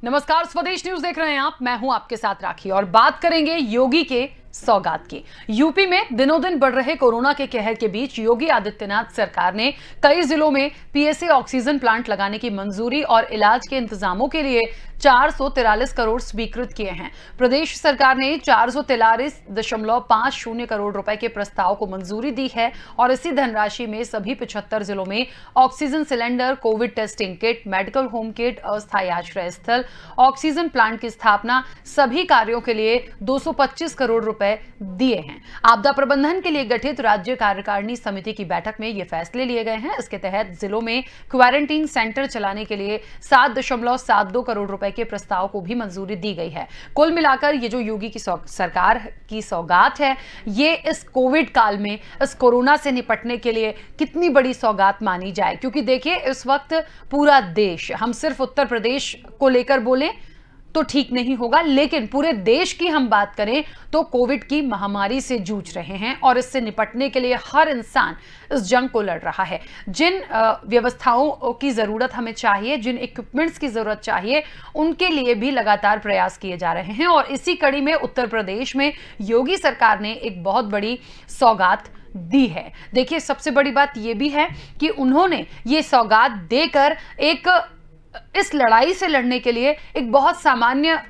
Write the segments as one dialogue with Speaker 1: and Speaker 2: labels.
Speaker 1: नमस्कार, स्वदेश न्यूज देख रहे हैं आप। मैं हूं आपके साथ राखी और बात करेंगे योगी के सौगात की। यूपी में दिनों दिन बढ़ रहे कोरोना के कहर के बीच योगी आदित्यनाथ सरकार ने कई जिलों में पीएसए ऑक्सीजन प्लांट लगाने की मंजूरी और इलाज के इंतजामों के लिए 443 करोड़ स्वीकृत किए हैं। प्रदेश सरकार ने 443.50 करोड़ रुपए के प्रस्ताव को मंजूरी दी है और इसी धनराशि में सभी 75 जिलों में oxygen cylinder, Covid testing kit, medical home kit, अस्थायी आश्रय स्थल, ऑक्सीजन प्लांट की स्थापना, सभी कार्यों के लिए 225 करोड़ रुपए दिए हैं। आपदा प्रबंधन के लिए गठित राज्य कार्यकारिणी समिति की बैठक में ये फैसले लिए गए हैं। इसके तहत जिलों में क्वारंटीन सेंटर चलाने के लिए 7.72 करोड़ रुपए के प्रस्ताव को भी मंजूरी दी गई है। कुल मिलाकर ये जो योगी की सरकार की सौगात है, ये इस कोविड काल में इस कोरोना से निपटने के लिए कितनी बड़ी सौगात मानी जाए, क्योंकि देखिए इस वक्त पूरा देश, हम सिर्फ उत्तर प्रदेश को लेकर बोलें तो ठीक नहीं होगा, लेकिन पूरे देश की हम बात करें तो कोविड की महामारी से जूझ रहे हैं और इससे निपटने के लिए हर इंसान इस जंग को लड़ रहा है। जिन व्यवस्थाओं की जरूरत हमें चाहिए, जिन इक्विपमेंट्स की जरूरत चाहिए, उनके लिए भी लगातार प्रयास किए जा रहे हैं और इसी कड़ी में उत्तर प्रदेश में योगी सरकार ने एक बहुत बड़ी सौगात दी है। देखिए, सबसे बड़ी बात यह भी है कि उन्होंने ये सौगात देकर इस लड़ाई से लड़ने के लिए एक बहुत सामान्य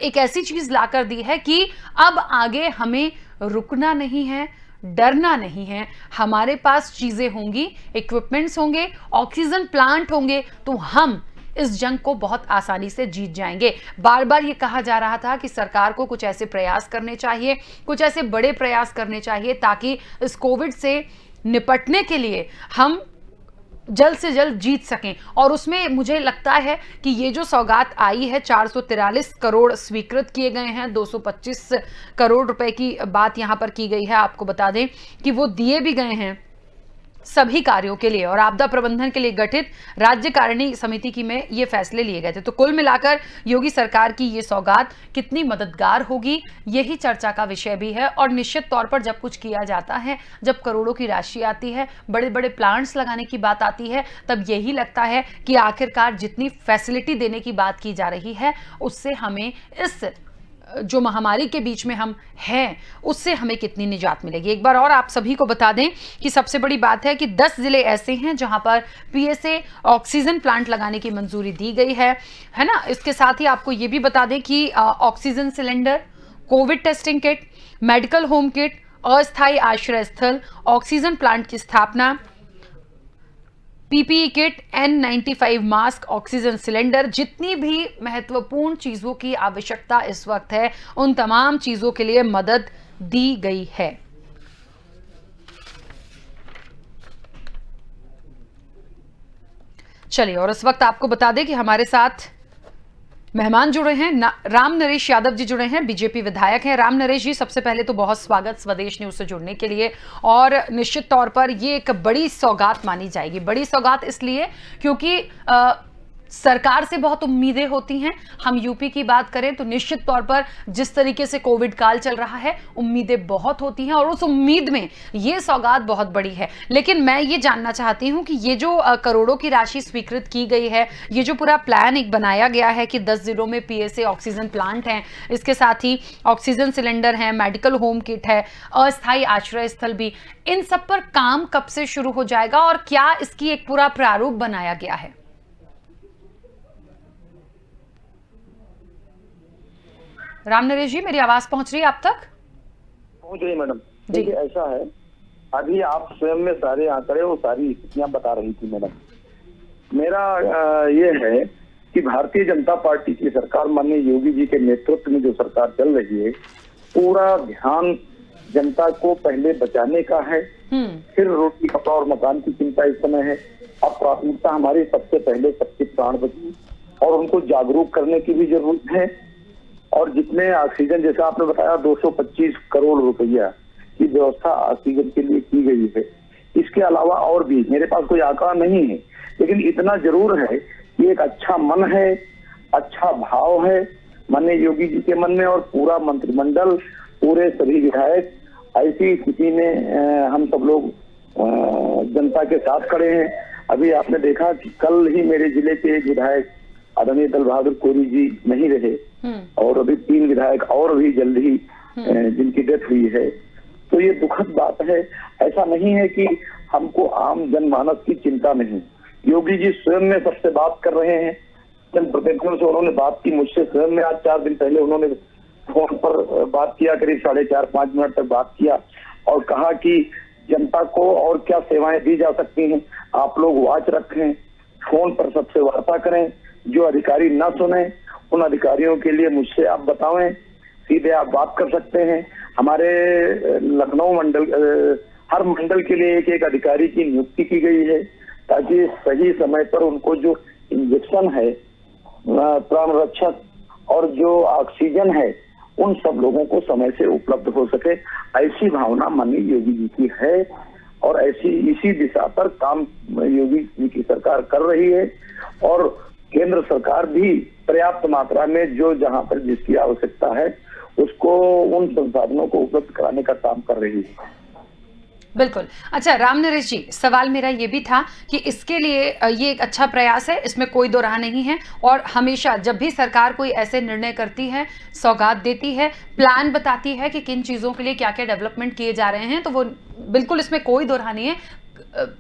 Speaker 1: एक ऐसी चीज लाकर दी है कि अब आगे हमें रुकना नहीं है, डरना नहीं है। हमारे पास चीजें होंगी, इक्विपमेंट्स होंगे, ऑक्सीजन प्लांट होंगे, तो हम इस जंग को बहुत आसानी से जीत जाएंगे। बार बार ये कहा जा रहा था कि सरकार को कुछ ऐसे प्रयास करने चाहिए, कुछ ऐसे बड़े प्रयास करने चाहिए ताकि इस कोविड से निपटने के लिए हम जल्द से जल्द जीत सकें। और उसमें मुझे लगता है कि ये जो सौगात आई है, 443 करोड़ स्वीकृत किए गए हैं, 225 करोड़ रुपए की बात यहां पर की गई है। आपको बता दें कि वो दिए भी गए हैं सभी कार्यों के लिए और आपदा प्रबंधन के लिए गठित राज्य कारिणी समिति की में ये फैसले लिए गए थे। तो कुल मिलाकर योगी सरकार की ये सौगात कितनी मददगार होगी, यही चर्चा का विषय भी है। और निश्चित तौर पर जब कुछ किया जाता है, जब करोड़ों की राशि आती है, बड़े बड़े प्लांट्स लगाने की बात आती है, तब यही लगता है कि आखिरकार जितनी फैसिलिटी देने की बात की जा रही है, उससे हमें इस जो महामारी के बीच में हम हैं, उससे हमें कितनी निजात मिलेगी। एक बार और आप सभी को बता दें कि सबसे बड़ी बात है कि 10 जिले ऐसे हैं जहां पर पीएसए ऑक्सीजन प्लांट लगाने की मंजूरी दी गई है ना। इसके साथ ही आपको ये भी बता दें कि oxygen cylinder, Covid testing kit, medical home kit, अस्थायी आश्रय स्थल, ऑक्सीजन प्लांट की स्थापना, PPE kit, N95 mask, oxygen cylinder, जितनी भी महत्वपूर्ण चीजों की आवश्यकता इस वक्त है, उन तमाम चीजों के लिए मदद दी गई है। चलिए, और इस वक्त आपको बता दें कि हमारे साथ मेहमान जुड़े हैं, राम नरेश यादव जी जुड़े हैं, बीजेपी विधायक हैं। राम नरेश जी, सबसे पहले तो बहुत स्वागत स्वदेश न्यूज से जुड़ने के लिए। और निश्चित तौर पर ये एक बड़ी सौगात मानी जाएगी। बड़ी सौगात इसलिए क्योंकि सरकार से बहुत उम्मीदें होती हैं। हम यूपी की बात करें तो निश्चित तौर पर जिस तरीके से कोविड काल चल रहा है, उम्मीदें बहुत होती हैं और उस उम्मीद में ये सौगात बहुत बड़ी है। लेकिन मैं ये जानना चाहती हूं कि ये जो करोड़ों की राशि स्वीकृत की गई है, ये जो पूरा प्लान एक बनाया गया है कि 10 जिलों में पीएसए ऑक्सीजन प्लांट हैं, इसके साथ ही ऑक्सीजन सिलेंडर है, मेडिकल होम किट है, अस्थायी आश्रय स्थल भी, इन सब पर काम कब से शुरू हो जाएगा और क्या इसकी एक पूरा प्रारूप बनाया गया है? राम नरेश जी, मेरी आवाज पहुंच रही है आप तक?
Speaker 2: पहुंच रही मैडम। देखिए, ऐसा है, अभी आप स्वयं में सारे आंकड़े और सारी स्थितियां बता रही थी मैडम। मेरा ये है कि भारतीय जनता पार्टी की सरकार, माननीय योगी जी के नेतृत्व में जो सरकार चल रही है, पूरा ध्यान जनता को पहले बचाने का है, फिर रोटी कपड़ा और मकान की चिंता इस समय है। अब प्राथमिकता हमारी सबसे पहले सबके प्राण बची और उनको जागरूक करने की भी जरूरत है। और जितने ऑक्सीजन, जैसा आपने बताया, 225 करोड़ रुपया की व्यवस्था ऑक्सीजन के लिए की गई है। इसके अलावा और भी, मेरे पास कोई आंकड़ा नहीं है, लेकिन इतना जरूर है कि एक अच्छा मन है, अच्छा भाव है माननीय योगी जी के मन में और पूरा मंत्रिमंडल, पूरे सभी विधायक, ऐसी स्थिति में हम सब लोग जनता के साथ खड़े हैं। अभी आपने देखा कि कल ही मेरे जिले के एक विधायक आदरणीय दल बहादुर कोरी जी नहीं रहे और अभी 3 विधायक और अभी जल्द ही जिनकी डेथ हुई है, तो ये दुखद बात है। ऐसा नहीं है कि हमको आम जनमानस की चिंता नहीं, योगी जी स्वयं में सबसे बात कर रहे हैं, जनप्रतिनिधियों से उन्होंने बात की, मुझसे स्वयं में आज 4 दिन पहले उन्होंने फोन पर बात किया, करीब 4.5-5 मिनट तक बात किया और कहा कि जनता को और क्या सेवाएं दी जा सकती हैं, आप लोग वॉच रखें, फोन पर सबसे वार्ता करें, जो अधिकारी ना सुने उन अधिकारियों के लिए मुझसे आप बताएं, सीधे आप बात कर सकते हैं। हमारे लखनऊ मंडल हर मंडल के लिए एक अधिकारी की नियुक्ति की गई है ताकि सही समय पर उनको जो इंजेक्शन है, प्राण रक्षक और जो ऑक्सीजन है, उन सब लोगों को समय से उपलब्ध हो सके। ऐसी भावना माननीय योगी जी की है और इसी दिशा पर काम योगी जी की सरकार कर रही है और केंद्र सरकार भी पर्याप्त मात्रा में जो जहां पर जिसकी आवश्यकता है उसको उन संसाधनों को उपलब्ध कराने का काम कर रही है।
Speaker 1: बिल्कुल। अच्छा राम नरेश जी, सवाल मेरा ये भी था कि इसके लिए ये एक अच्छा प्रयास है, इसमें कोई दो राह नहीं है और हमेशा जब भी सरकार कोई ऐसे निर्णय करती है, सौगात देती है, प्लान बताती है कि किन चीज़ों के लिए क्या क्या डेवलपमेंट किए जा रहे हैं, तो वो बिल्कुल इसमें कोई दो राह नहीं है,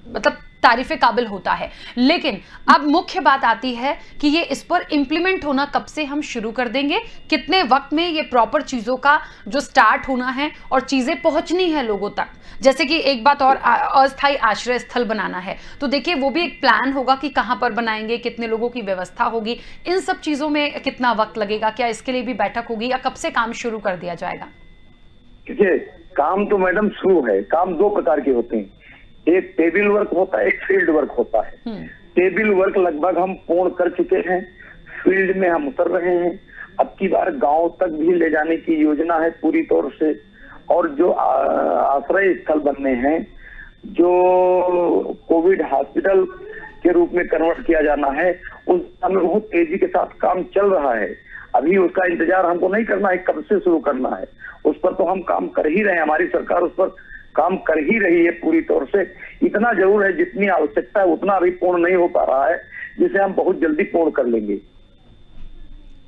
Speaker 1: मतलब तारीफे काबिल होता है। लेकिन अब मुख्य बात आती है कि ये इस पर इंप्लीमेंट होना कब से हम शुरू कर देंगे, कितने वक्त में ये प्रॉपर चीज़ों का जो स्टार्ट होना है और चीज़ें पहुंचनी है लोगों तक। जैसे कि एक बात और, अस्थायी आश्रय स्थल बनाना है, तो देखिए वो भी एक प्लान होगा कि कहां पर बनाएंगे, कितने लोगों की व्यवस्था होगी, इन सब चीज़ों में कितना वक्त लगेगा, क्या इसके लिए भी बैठक होगी या कब से काम शुरू कर दिया जाएगा?
Speaker 2: देखिए, काम तो मैडम शुरू है। काम 2 प्रकार के होते हैं, एक टेबल वर्क होता है, एक फील्ड वर्क होता है। टेबल वर्क लगभग हम पूर्ण कर चुके हैं, फील्ड में हम उतर रहे हैं। अब की बार गांव तक भी ले जाने की योजना है पूरी तौर से, और जो आश्रय स्थल बनने हैं, जो कोविड हॉस्पिटल के रूप में कन्वर्ट किया जाना है, उस में बहुत तेजी के साथ काम चल रहा है। अभी उसका इंतजार हमको नहीं करना है कब से शुरू करना है, उस पर तो हम काम कर ही रहे हैं, हमारी सरकार उस पर काम कर ही रही है पूरी तौर से। इतना जरूर है जितनी आवश्यकता है उतना अभी पूर्ण नहीं हो पा रहा है, जिसे हम बहुत जल्दी पूर्ण कर लेंगे।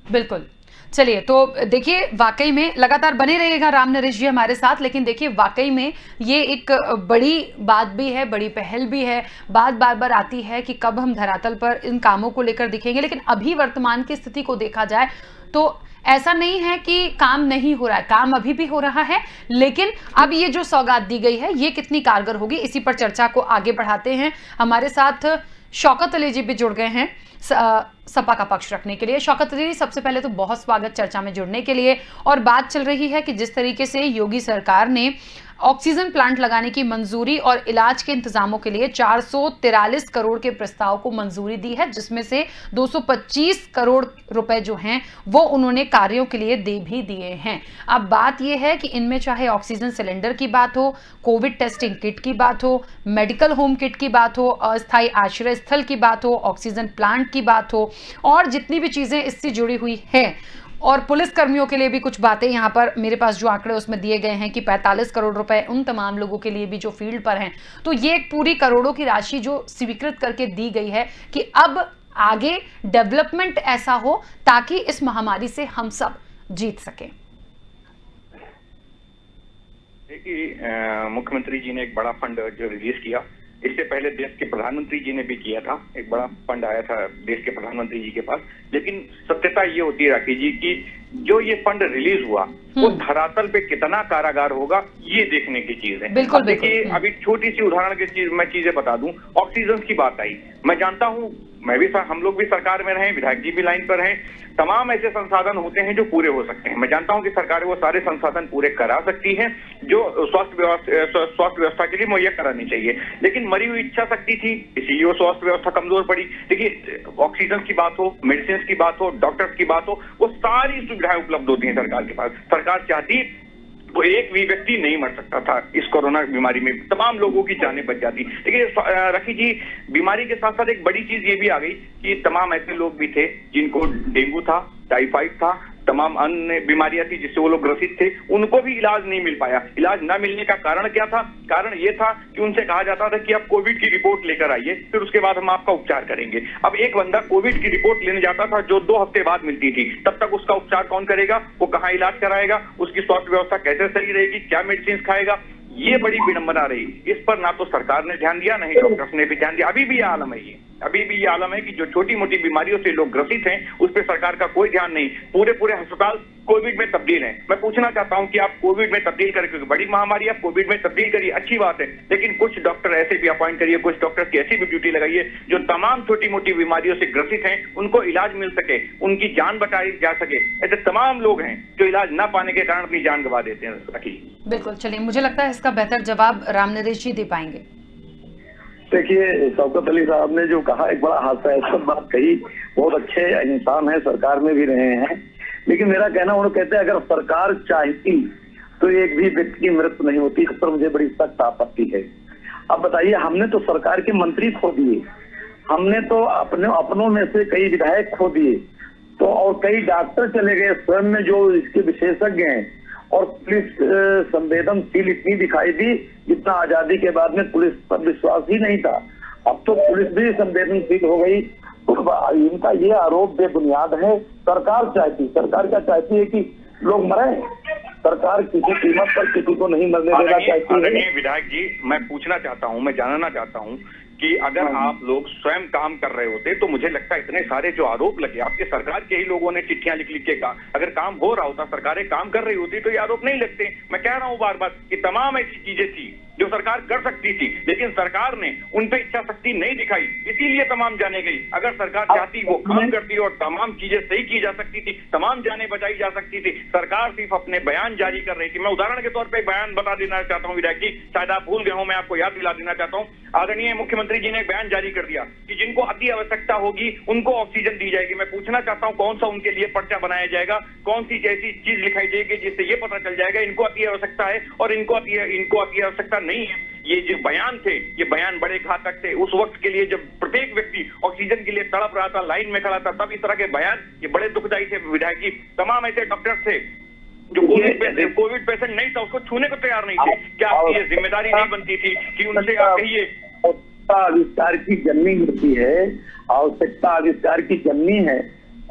Speaker 1: बिल्कुल। चलिए, तो देखिए वाकई में लगातार बने रहिएगा राम नरेश जी हमारे साथ, लेकिन देखिए वाकई में ये एक बड़ी बात भी है, बड़ी पहल भी है। बात बार बार आती है कि कब हम धरातल पर इन कामों को लेकर दिखेंगे, लेकिन अभी वर्तमान की स्थिति को देखा जाए तो ऐसा नहीं है कि काम नहीं हो रहा है, काम अभी भी हो रहा है, लेकिन अब ये जो सौगात दी गई है ये कितनी कारगर होगी, इसी पर चर्चा को आगे बढ़ाते हैं। हमारे साथ शौकत अली जी भी जुड़ गए हैं सपा का पक्ष रखने के लिए। शौकत अली, सबसे पहले तो बहुत स्वागत चर्चा में जुड़ने के लिए। और बात चल रही है कि जिस तरीके से योगी सरकार ने ऑक्सीजन प्लांट लगाने की मंजूरी और इलाज के इंतजामों के लिए 443 करोड़ के प्रस्ताव को मंजूरी दी है, जिसमें से 225 करोड़ रुपए जो हैं वो उन्होंने कार्यों के लिए दे भी दिए हैं। अब बात यह है कि इनमें चाहे ऑक्सीजन सिलेंडर की बात हो, कोविड टेस्टिंग किट की बात हो, मेडिकल होम किट की बात हो, अस्थायी आश्रय स्थल की बात हो, ऑक्सीजन प्लांट की बात हो, और जितनी भी चीजें इससे जुड़ी हुई हैं, और पुलिस कर्मियों के लिए भी कुछ बातें यहाँ पर मेरे पास जो आंकड़े उसमें दिए गए हैं कि 45 करोड़ रुपए उन तमाम लोगों के लिए भी जो फील्ड पर हैं। तो ये एक पूरी करोड़ों की राशि जो स्वीकृत करके दी गई है कि अब आगे डेवलपमेंट ऐसा हो ताकि इस महामारी से हम सब जीत सकें।
Speaker 3: देखिए, मुख्यमंत्री जी ने एक बड़ा फंड जो रिलीज किया, इससे पहले देश के प्रधानमंत्री जी ने भी किया था, एक बड़ा फंड आया था देश के प्रधानमंत्री जी के पास। लेकिन सत्यता ये होती है राखी जी कि जो ये फंड रिलीज हुआ वो धरातल पे कितना कारागार होगा ये देखने की चीज है।
Speaker 1: बिल्कुल,
Speaker 3: देखिए, अभी छोटी सी उदाहरण की चीज मैं चीजें बता दूं, ऑक्सीजन की बात आई, मैं जानता हूं, मैं भी हम लोग भी सरकार में रहे, विधायक जी भी लाइन पर हैं, तमाम ऐसे संसाधन होते हैं जो पूरे हो सकते हैं। मैं जानता हूं कि सरकार वो सारे संसाधन पूरे करा सकती है जो स्वास्थ्य व्यवस्था के लिए मुहैया करानी चाहिए, लेकिन मरी हुई इच्छा शक्ति थी, इसीलिए वो स्वास्थ्य व्यवस्था कमजोर पड़ी। देखिए, ऑक्सीजन की बात हो, मेडिसिन की बात हो, डॉक्टर्स की बात हो, वो सारी सुविधाएं उपलब्ध होती हैं सरकार के पास। सरकार चाहती वो एक भी व्यक्ति नहीं मर सकता था इस कोरोना बीमारी में, तमाम लोगों की जानें बच जाती। देखिए रखी जी, बीमारी के साथ साथ एक बड़ी चीज ये भी आ गई कि तमाम ऐसे लोग भी थे जिनको डेंगू था, टाइफाइड था, तमाम अन्य बीमारियां थी जिससे वो लोग ग्रसित थे, उनको भी इलाज नहीं मिल पाया। इलाज न मिलने का कारण क्या था? कारण ये था कि उनसे कहा जाता था कि आप कोविड की रिपोर्ट लेकर आइए, फिर उसके बाद हम आपका उपचार करेंगे। अब एक बंदा कोविड की रिपोर्ट लेने जाता था जो 2 हफ्ते बाद मिलती थी, तब तक उसका उपचार कौन करेगा? वो कहाँ इलाज कराएगा? उसकी स्वास्थ्य व्यवस्था कैसे सही रहेगी? क्या मेडिसिन खाएगा? ये बड़ी विडंबना रही। इस पर ना तो सरकार ने ध्यान दिया, ना ही डॉक्टर्स ने भी ध्यान दिया। अभी भी ये आलम है, अभी भी ये आलम है कि जो छोटी मोटी बीमारियों से लोग ग्रसित हैं उस पर सरकार का कोई ध्यान नहीं। पूरे अस्पताल कोविड में तब्दील है। मैं पूछना चाहता हूं कि आप कोविड में तब्दील करें, क्योंकि बड़ी महामारी आप कोविड में तब्दील करिए, अच्छी बात है, लेकिन कुछ डॉक्टर ऐसे भी अपॉइंट करिए, कुछ डॉक्टर की ऐसी भी ड्यूटी लगाइए जो तमाम छोटी मोटी बीमारियों से ग्रसित हैं, उनको इलाज मिल सके, उनकी जान बचाई जा सके। ऐसे तमाम लोग हैं जो इलाज न पाने के कारण अपनी जान गंवा देते हैं।
Speaker 1: बिल्कुल, चलिए, मुझे लगता है इसका बेहतर जवाब रामनरेश जी दे पाएंगे।
Speaker 2: देखिए, शौकत अली साहब ने जो कहा एक बड़ा हास्यास्पद बात कही। बहुत अच्छे इंसान है, सरकार में भी रहे हैं, लेकिन मेरा कहना, उन्होंने कहते हैं अगर सरकार चाहती तो एक भी व्यक्ति की मृत्यु नहीं होती। इस पर मुझे बड़ी सख्त आपत्ति है। अब बताइए, हमने तो सरकार के मंत्री खो दिए, हमने तो अपनों में से कई विधायक खो दिए, तो और कई डॉक्टर चले गए स्वयं में जो इसके विशेषज्ञ हैं, और पुलिस संवेदनशील इतनी दिखाई दी जितना आजादी के बाद में पुलिस पर विश्वास ही नहीं था। अब तो पुलिस भी संवेदनशील हो गई। तो इनका ये आरोप बेबुनियाद है। सरकार क्या चाहती है कि लोग मरे? सरकार किसी कीमत पर किसी को नहीं मरने देना चाहती है।
Speaker 3: विधायक जी, मैं पूछना चाहता हूं, मैं जानना चाहता हूं कि अगर आप लोग स्वयं काम कर रहे होते तो मुझे लगता है इतने सारे जो आरोप लगे, आपके सरकार के ही लोगों ने चिट्ठियां लिख के कहा, अगर काम हो रहा होता, सरकारें काम कर रही होती तो ये आरोप नहीं लगते। मैं कह रहा हूं बार बार कि तमाम ऐसी चीजें थी जो सरकार कर सकती थी, लेकिन सरकार ने उन पे इच्छा शक्ति नहीं दिखाई, इसीलिए तमाम जाने गई। अगर सरकार चाहती वो काम करती और तमाम चीजें सही की जा सकती थी, तमाम जानें बचाई जा सकती थी। सरकार सिर्फ अपने बयान जारी कर रही थी। मैं उदाहरण के तौर पर बयान बता देना चाहता हूँ विधायक जी, शायद आप भूल गए हो, मैं आपको याद दिला देना चाहता हूँ। आदरणीय मुख्यमंत्री जी ने एक बयान जारी कर दिया कि जिनको अति आवश्यकता होगी उनको ऑक्सीजन दी जाएगी। मैं पूछना चाहता हूं कौन सा उनके लिए पर्चा बनाया जाएगा, कौन सी ऐसी चीज लिखाई जाएगी जिससे ये पता चल जाएगा इनको अति आवश्यकता है और इनको अति आवश्यकता नहीं है। ये जो बयान थे, ये बयान बड़े घातक थे। उस वक्त के लिए जब प्रत्येक व्यक्ति ऑक्सीजन के लिए तड़प रहा था, लाइन में खड़ा था, तब इस तरह के बयान ये बड़े दुखदायी थे विधायक जी। तमाम ऐसे डॉक्टर थे जो कोविड पेशेंट नहीं था, उसको छूने को तैयार नहीं थे। क्या आपकी ये जिम्मेदारी नहीं बनती थी कि उनसे आप कहिए?
Speaker 2: आविष्कार की जननी होती है, आवश्यकता आविष्कार की जननी है,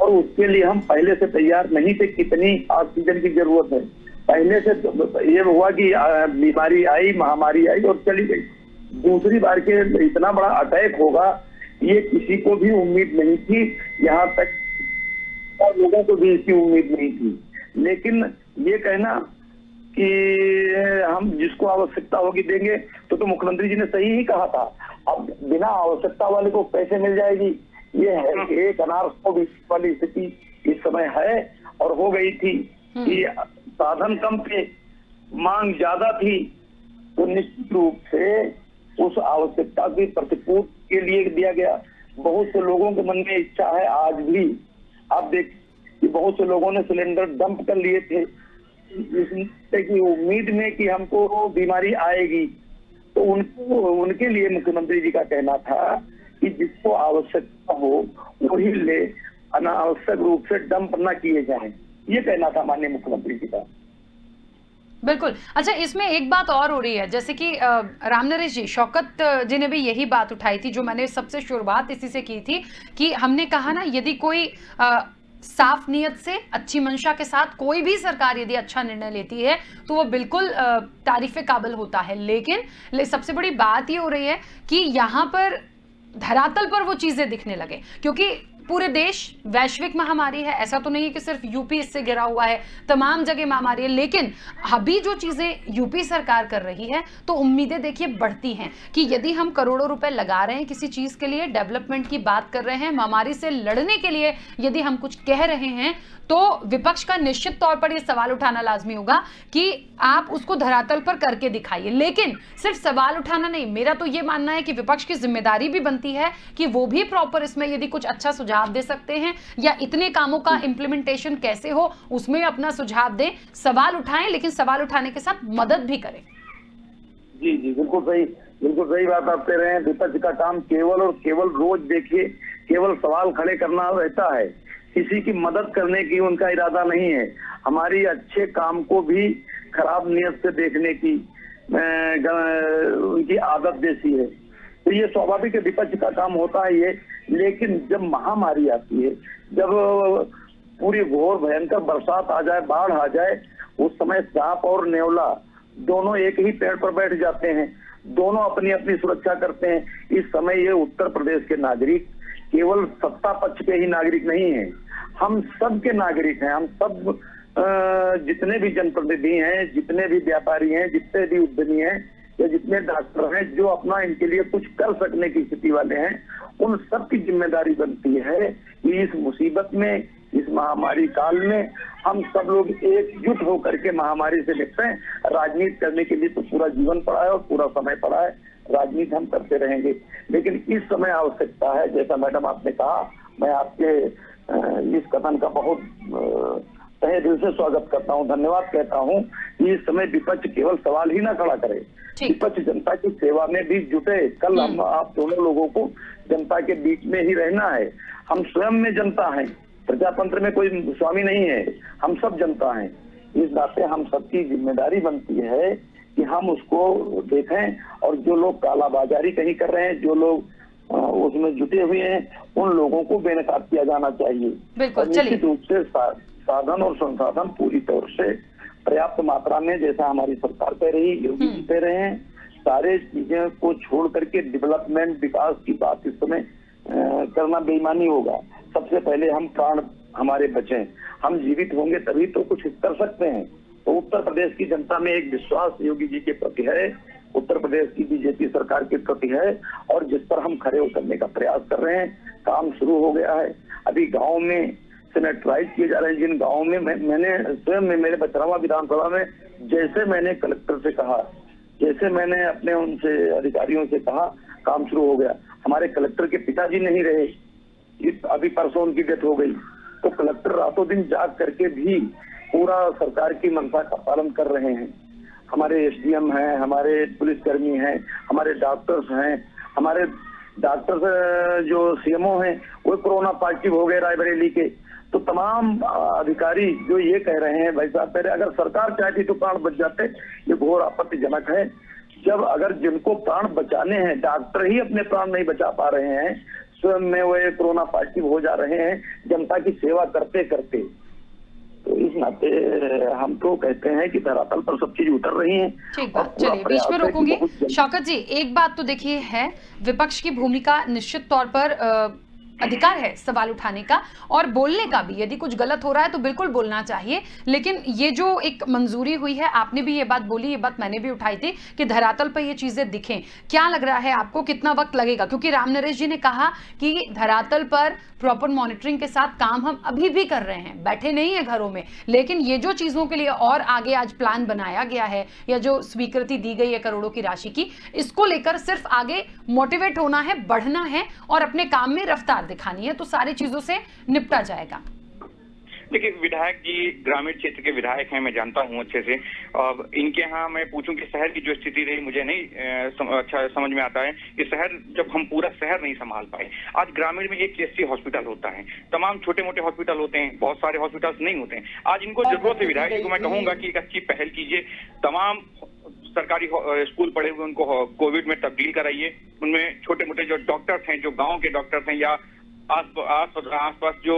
Speaker 2: और उसके लिए हम पहले से तैयार नहीं थे। कितनी ऑक्सीजन की जरूरत है, पहले से ये हुआ कि बीमारी आई, महामारी आई और चली गई। दूसरी बार के इतना बड़ा अटैक होगा ये किसी को भी उम्मीद नहीं थी, यहाँ तक और लोगों को भी इसकी उम्मीद नहीं थी। लेकिन ये कहना कि हम जिसको आवश्यकता होगी देंगे, तो मुख्यमंत्री जी ने सही ही कहा था। अब बिना आवश्यकता वाले को पैसे मिल जाएगी, ये है एक अनार सौ बीस वाली स्थिति इस समय है और हो गई थी कि साधन कम थे, मांग ज्यादा थी, तो निश्चित रूप से उस आवश्यकता की प्रतिपूर्ति के लिए दिया गया। बहुत से लोगों के मन में इच्छा है आज भी, आप देख कि बहुत से लोगों ने सिलेंडर डंप कर लिए थे की उम्मीद में कि हमको बीमारी आएगी, तो उनके लिए मुख्यमंत्री जी का कहना था कि जिसको आवश्यकता हो वही ले, अनावश्यक रूप से डंप न किए जाएं। ये कहना था माननीय मुख्यमंत्री जी का।
Speaker 1: बिल्कुल। अच्छा, इसमें एक बात और हो रही है, जैसे कि रामनरेश जी, शौकत जी ने भी यही बात उठाई थी जो मैंने सबसे शुरुआत इसी से की थी कि हमने कहा ना, यदि कोई साफ नियत से, अच्छी मंशा के साथ कोई भी सरकार यदि अच्छा निर्णय लेती है तो वो बिल्कुल तारीफ काबिल होता है। लेकिन सबसे बड़ी बात ये हो रही है कि यहाँ पर धरातल पर वो चीजें दिखने लगे, क्योंकि पूरे देश वैश्विक महामारी है, ऐसा तो नहीं है कि सिर्फ यूपी इससे घिरा हुआ है, तमाम जगह महामारी है। लेकिन अभी जो चीजें यूपी सरकार कर रही है तो उम्मीदें देखिए बढ़ती हैं कि यदि हम करोड़ों रुपए लगा रहे हैं किसी चीज के लिए, डेवलपमेंट की बात कर रहे हैं, महामारी से लड़ने के लिए यदि हम कुछ कह रहे हैं, तो विपक्ष का निश्चित तौर पर यह सवाल उठाना लाजमी होगा कि आप उसको धरातल पर करके दिखाइए। लेकिन सिर्फ सवाल उठाना नहीं, मेरा तो यह मानना है कि विपक्ष की जिम्मेदारी भी बनती है कि वो भी प्रॉपर इसमें यदि कुछ अच्छा सुझाव दे सकते हैं या इतने कामों का इंप्लीमेंटेशन कैसे हो उसमें अपना सुझाव दें, सवाल उठाएं, लेकिन सवाल उठाने के साथ मदद भी करें।
Speaker 2: जी जी, बिल्कुल सही बात आप कह रहे हैं। विपक्ष का काम केवल और केवल रोज देखिए केवल सवाल खड़े करना रहता है, किसी की मदद करने की उनका इरादा नहीं है। हमारी अच्छे काम को भी खराब नियत से देखने की उनकी आदत जैसी है। तो ये स्वाभाविक है, विपक्ष का काम होता है ये। लेकिन जब महामारी आती है, जब पूरी घोर भयंकर बरसात आ जाए, बाढ़ आ जाए, उस समय सांप और नेवला दोनों एक ही पेड़ पर बैठ जाते हैं, दोनों अपनी अपनी सुरक्षा करते हैं। इस समय ये उत्तर प्रदेश के नागरिक केवल सत्ता पक्ष के ही नागरिक नहीं है, हम सब के नागरिक हैं। हम सब जितने भी जनप्रतिनिधि हैं, जितने भी व्यापारी हैं, जितने भी उद्यमी हैं या जितने डॉक्टर हैं जो अपना इनके लिए कुछ कर सकने की स्थिति वाले हैं, उन सब की जिम्मेदारी बनती है कि इस मुसीबत में, इस महामारी काल में हम सब लोग एकजुट होकर के महामारी से निपटें। राजनीति करने के लिए तो पूरा जीवन पड़ा है और पूरा समय पड़ा है, राजनीति हम करते रहेंगे। लेकिन इस समय आवश्यकता है, जैसा मैडम आपने कहा, मैं आपके इस कथन का बहुत तहे दिल से स्वागत करता हूं, धन्यवाद कहता हूं कि इस समय विपक्ष केवल सवाल ही ना खड़ा करे, विपक्ष जनता की सेवा में भी जुटे। कल हम आप दोनों लोगों को जनता के बीच में ही रहना है। हम स्वयं में जनता हैं, प्रजातंत्र में कोई स्वामी नहीं है, हम सब जनता हैं। इस नाते हम सबकी जिम्मेदारी बनती है कि हम उसको देखें और जो लोग कालाबाजारी कहीं कर रहे हैं, जो लोग उसमें जुटे हुए हैं, उन लोगों को बेनकाब किया जाना चाहिए।
Speaker 1: बिल्कुल,
Speaker 2: निश्चित रूप से साधन और संसाधन पूरी तौर से पर्याप्त मात्रा में, जैसा हमारी सरकार कह रही, योगी जी कह रहे हैं, सारे चीजें को छोड़ करके डेवलपमेंट, विकास की बात इस समय करना बेईमानी होगा। सबसे पहले हम प्राण हमारे बचें, हम जीवित होंगे तभी तो कुछ कर सकते हैं। तो उत्तर प्रदेश की जनता में एक विश्वास योगी जी के प्रति है, उत्तर प्रदेश की बीजेपी सरकार के प्रति है, और जिस पर हम खड़े उतरने का प्रयास कर रहे हैं। काम शुरू हो गया है, अभी गाँव में सैनिटाइज किए जा रहे हैं। जिन गाँव में मैंने स्वयं में, मेरे बचरावा विधानसभा में, जैसे मैंने कलेक्टर से कहा, जैसे मैंने अपने उनसे अधिकारियों से कहा, काम शुरू हो गया। हमारे कलेक्टर के पिताजी नहीं रहे, अभी परसों उनकी डेथ हो गई, तो कलेक्टर रातों दिन जाग करके भी पूरा सरकार की मंशा का पालन कर रहे हैं। हमारे एसडीएम हैं, हमारे पुलिसकर्मी हैं, हमारे डॉक्टर्स हैं, हमारे डॉक्टर्स जो सीएमओ हैं वो कोरोना पॉजिटिव हो गए रायबरेली के। तो तमाम अधिकारी जो ये कह रहे हैं, भाई साहब पहले अगर सरकार चाहती तो प्राण बच जाते, ये घोर आपत्तिजनक है। जब अगर जिनको प्राण बचाने हैं, डॉक्टर ही अपने प्राण नहीं बचा पा रहे हैं, स्वयं में वो कोरोना पॉजिटिव हो जा रहे हैं जनता की सेवा करते करते, तो इस नाते हम तो कहते हैं कि धरातल पर सब चीज उतर रही है।
Speaker 1: ठीक बात, चलिए बीच में रोकूंगी। शौकत जी, एक बात तो देखिए है, विपक्ष की भूमिका निश्चित तौर पर अधिकार है सवाल उठाने का और बोलने का भी। यदि कुछ गलत हो रहा है तो बिल्कुल बोलना चाहिए, लेकिन ये जो एक मंजूरी हुई है, आपने भी ये बात बोली, ये बात मैंने भी उठाई थी कि धरातल पर ये चीजें दिखें। क्या लग रहा है आपको, कितना वक्त लगेगा? क्योंकि राम नरेश जी ने कहा कि धरातल पर प्रॉपर मॉनिटरिंग के साथ काम हम अभी भी कर रहे हैं, बैठे नहीं है घरों में, लेकिन ये जो चीजों के लिए और आगे आज प्लान बनाया गया है या जो स्वीकृति दी गई है करोड़ों की राशि की, इसको लेकर सिर्फ आगे मोटिवेट होना है, बढ़ना है और अपने काम में रफ्तार दिखानी है, तो सारी चीजों से निपटा जाएगा।
Speaker 3: देखिए, विधायक जी ग्रामीण क्षेत्र के विधायक हैं, मैं जानता हूं अच्छे से। और इनके यहाँ मैं पूछूं कि शहर की जो स्थिति रही, मुझे नहीं अच्छा समझ में आता है कि शहर, जब हम पूरा शहर नहीं संभाल पाए। आज ग्रामीण में एक सीएचसी हॉस्पिटल होता है, तमाम छोटे मोटे हॉस्पिटल होते हैं, बहुत सारे हॉस्पिटल्स नहीं होते हैं। आज इनको जरूरत है, विधायक जी को मैं कहूंगा कि एक अच्छी पहल कीजिए, तमाम सरकारी स्कूल पढ़े हुए उनको कोविड में तब्दील कराइए। उनमें छोटे मोटे जो डॉक्टर्स हैं, जो गाँव के डॉक्टर्स हैं या आसपास जो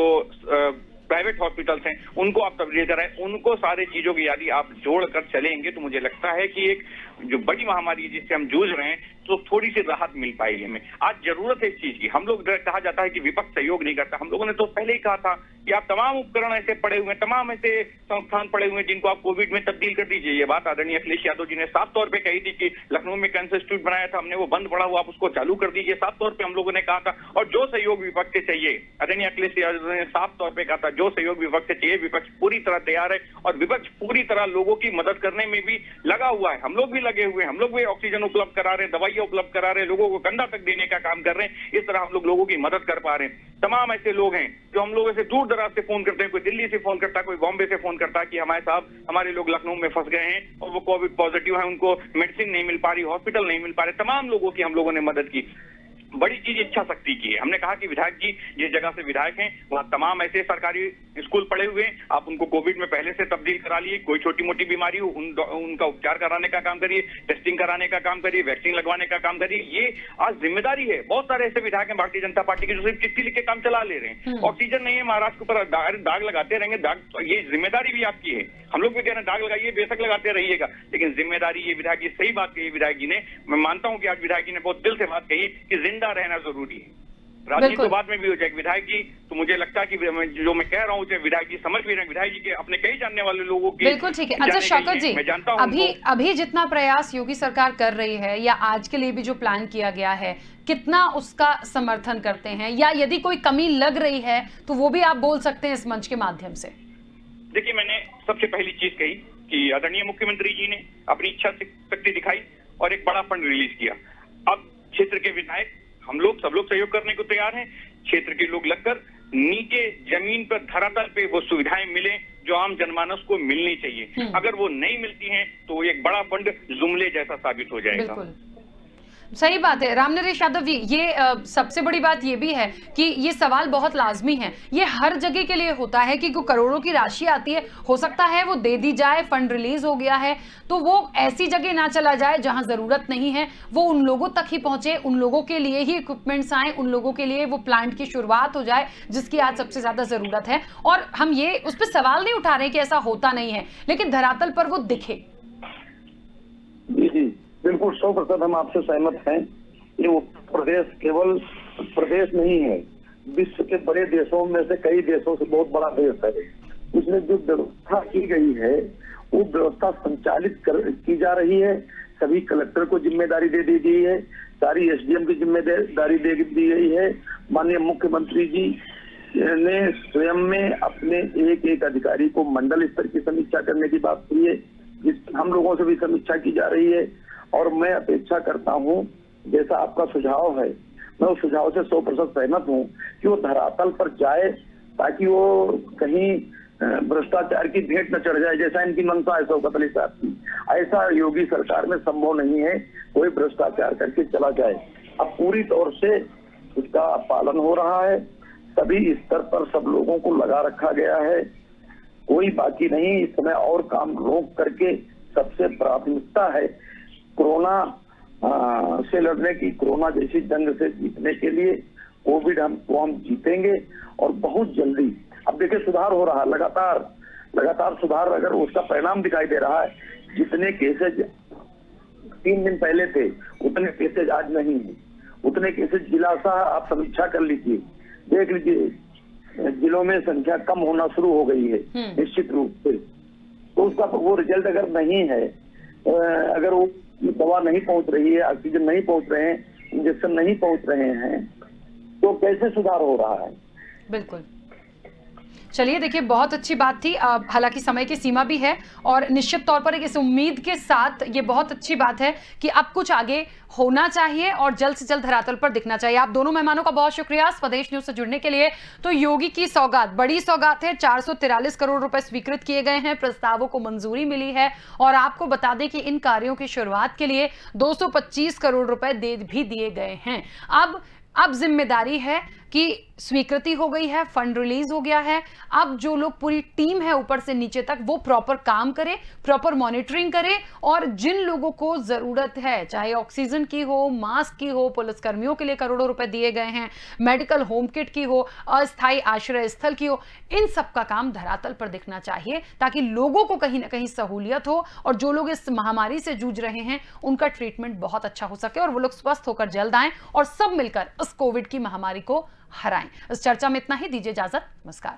Speaker 3: प्राइवेट हॉस्पिटल्स हैं, उनको आप तब्दील कराएं। उनको सारे चीजों की यदि आप जोड़कर चलेंगे तो मुझे लगता है कि एक जो बड़ी महामारी है जिससे हम जूझ रहे हैं, तो थोड़ी सी राहत मिल पाएगी हमें। आज जरूरत है इस चीज की। हम लोग कहा जाता है कि विपक्ष सहयोग नहीं करता, हम लोगों ने तो पहले ही कहा था कि आप तमाम उपकरण ऐसे पड़े हुए हैं, तमाम ऐसे संस्थान पड़े हुए हैं जिनको आप कोविड में तब्दील कर दीजिए। ये बात आदरणीय अखिलेश यादव जी ने साफ तौर पर कही थी कि लखनऊ में कैंसर इंस्टीट्यूट बनाया था हमने, वो बंद पड़ा हुआ, आप उसको चालू कर दीजिए, साफ तौर पर हम लोगों ने कहा था। और जो सहयोग विपक्ष से चाहिए, आदरणीय अखिलेश यादव ने साफ तौर पर कहा था, जो सहयोग विपक्ष से चाहिए, विपक्ष पूरी तरह तैयार है और विपक्ष पूरी तरह लोगों की मदद करने में भी लगा हुआ है। हम लोग भी लगे हुए हैं, हम लोग भी ऑक्सीजन उपलब्ध करा रहे हैं, दवाइयां उपलब्ध करा रहे हैं, लोगों को कंधा तक देने का काम कर रहे हैं। इस तरह हम लोग लोगों की मदद कर पा रहे हैं। तमाम ऐसे लोग हैं जो हम लोगों से दूर दराज से फोन करते हैं, कोई दिल्ली से फोन करता है, कोई बॉम्बे से फोन करता है कि हमारे साहब, हमारे लोग लखनऊ में फंस गए हैं और वो कोविड पॉजिटिव है, उनको मेडिसिन नहीं मिल पा रही, हॉस्पिटल नहीं मिल पा रहे। तमाम लोगों की हम लोगों ने मदद की। बड़ी चीज इच्छा शक्ति की है। हमने कहा कि विधायक जी जिस जगह से विधायक हैं वहाँ तमाम ऐसे सरकारी स्कूल पड़े हुए हैं, आप उनको कोविड में पहले से तब्दील करा लिए, कोई छोटी मोटी बीमारी हो उनका उपचार कराने का काम करिए, टेस्टिंग कराने का काम करिए, वैक्सीन लगवाने का काम करिए। ये आज जिम्मेदारी है। बहुत सारे ऐसे विधायक हैं भारतीय जनता पार्टी के जो सिर्फ चिट्ठी लिख के काम चला ले रहे हैं। ऑक्सीजन नहीं है, महाराष्ट्र के ऊपर दाग लगाते रहेंगे। दाग, ये जिम्मेदारी भी आपकी है। हम लोग भी कह रहे हैं दाग लगाइए, बेशक लगाते रहिएगा, लेकिन जिम्मेदारी ये विधायक जी, सही बात कही विधायक जी ने। मैं मानता हूं कि आज विधायक जी ने बहुत दिल से बात कही कि जिंदा रहना जरूरी है। राजनीति तो बाद में भी हो जाएगी। विधायक जी तो मुझे लगता है कि जो मैं कह रहा हूँ विधायक जी समझ भी रहे हैं। विधायक जी के अपने कई जानने वाले लोगों की
Speaker 1: बिल्कुल ठीक है। अच्छा शौकत जी,
Speaker 3: मैं जानता हूं
Speaker 1: अभी जितना प्रयास योगी सरकार कर रही है या आज के लिए भी जो प्लान किया गया है, कितना उसका समर्थन करते हैं, या यदि कोई कमी लग रही है तो वो भी आप बोल सकते हैं इस मंच के माध्यम से?
Speaker 3: देखिए, मैंने सबसे पहली चीज कही कि आदरणीय मुख्यमंत्री जी ने अपनी इच्छा शक्ति दिखाई और एक बड़ा फंड रिलीज किया। अब क्षेत्र के विधायक हम लोग सब लोग सहयोग करने को तैयार हैं। क्षेत्र के लोग लगकर नीचे जमीन पर धरातल पे वो सुविधाएं मिले जो आम जनमानस को मिलनी चाहिए। अगर वो नहीं मिलती हैं तो एक बड़ा फंड जुमले जैसा साबित हो जाएगा।
Speaker 1: बिल्कुल सही बात है रामनरेश यादव जी। ये सबसे बड़ी बात ये भी है कि ये सवाल बहुत लाजमी है। ये हर जगह के लिए होता है कि करोड़ों की राशि आती है, हो सकता है वो दे दी जाए, फंड रिलीज हो गया है तो वो ऐसी जगह ना चला जाए जहां जरूरत नहीं है, वो उन लोगों तक ही पहुंचे, उन लोगों के लिए ही इक्विपमेंट्स आए, उन लोगों के लिए वो प्लांट की शुरुआत हो जाए जिसकी आज सबसे ज्यादा जरूरत है। और हम ये उस पर सवाल नहीं उठा रहे कि ऐसा होता नहीं है, लेकिन धरातल पर वो दिखे।
Speaker 2: बिल्कुल 100% हम आपसे सहमत हैं। ये उत्तर प्रदेश केवल प्रदेश नहीं है, विश्व के बड़े देशों में से कई देशों से बहुत बड़ा देश है। उसमें जो व्यवस्था की गई है वो व्यवस्था संचालित की जा रही है। सभी कलेक्टर को जिम्मेदारी दे दी गई है, सारी एसडीएम की जिम्मेदारी दे दी गई है। माननीय मुख्यमंत्री जी ने स्वयं में अपने एक एक अधिकारी को मंडल स्तर की समीक्षा करने की बात की है, जिस हम लोगों से भी समीक्षा की जा रही है। और मैं अपेक्षा करता हूं, जैसा आपका सुझाव है, मैं उस सुझाव से 100% सहमत हूं कि वो धरातल पर जाए ताकि वो कहीं भ्रष्टाचार की भेंट न चढ़ जाए, जैसा इनकी मंशा है शौकत अली साहब की। ऐसा योगी सरकार में संभव नहीं है कोई भ्रष्टाचार करके चला जाए। अब पूरी तौर से उसका पालन हो रहा है, सभी स्तर पर सब लोगों को लगा रखा गया है, कोई बाकी नहीं। इस समय और काम रोक करके सबसे प्राथमिकता है कोरोना से लड़ने की, कोरोना जैसी जंग से जीतने के लिए। कोविड हम जीतेंगे और बहुत जल्दी। अब देखिए सुधार हो रहा है, लगातार सुधार, अगर उसका परिणाम दिखाई दे रहा है। जितने केसेज 3 दिन पहले थे उतने केसेज आज नहीं है, उतने केसेज जिलासा आप समीक्षा कर लीजिए, देख लीजिए जिलों में संख्या कम होना शुरू हो गई है निश्चित रूप से। तो उसका वो रिजल्ट अगर नहीं है, अगर वो दवा नहीं पहुंच रही है, ऑक्सीजन नहीं पहुंच रहे हैं, इंजेक्शन नहीं पहुंच रहे हैं, तो कैसे सुधार हो रहा है?
Speaker 1: बिल्कुल। चलिए देखिए, बहुत अच्छी बात थी। हालांकि समय की सीमा भी है और निश्चित तौर पर इस उम्मीद के साथ ये बहुत अच्छी बात है कि अब कुछ आगे होना चाहिए और जल्द से जल्द धरातल पर दिखना चाहिए। आप दोनों मेहमानों का बहुत शुक्रिया स्वदेश न्यूज से जुड़ने के लिए। तो योगी की सौगात, बड़ी सौगात है, 443 करोड़ रुपए स्वीकृत किए गए हैं, प्रस्तावों को मंजूरी मिली है और आपको बता दें कि इन कार्यों की शुरुआत के लिए 225 करोड़ रुपए दे भी दिए गए हैं। अब जिम्मेदारी है कि स्वीकृति हो गई है, फंड रिलीज हो गया है। अब जो लोग, पूरी टीम है ऊपर से नीचे तक, वो प्रॉपर काम करे, प्रॉपर मॉनिटरिंग करे और जिन लोगों को जरूरत है, चाहे ऑक्सीजन की हो, मास्क की हो, पुलिसकर्मियों के लिए करोड़ों रुपए दिए गए हैं, मेडिकल होम किट की हो, अस्थायी आश्रय स्थल की हो, इन सब का काम धरातल पर दिखना चाहिए ताकि लोगों को कहीं ना कहीं सहूलियत हो और जो लोग इस महामारी से जूझ रहे हैं उनका ट्रीटमेंट बहुत अच्छा हो सके और वो लोग स्वस्थ होकर जल्द आएं और सब मिलकर इस कोविड की महामारी को हराएं। इस चर्चा में इतना ही, दीजिए इजाजत, नमस्कार।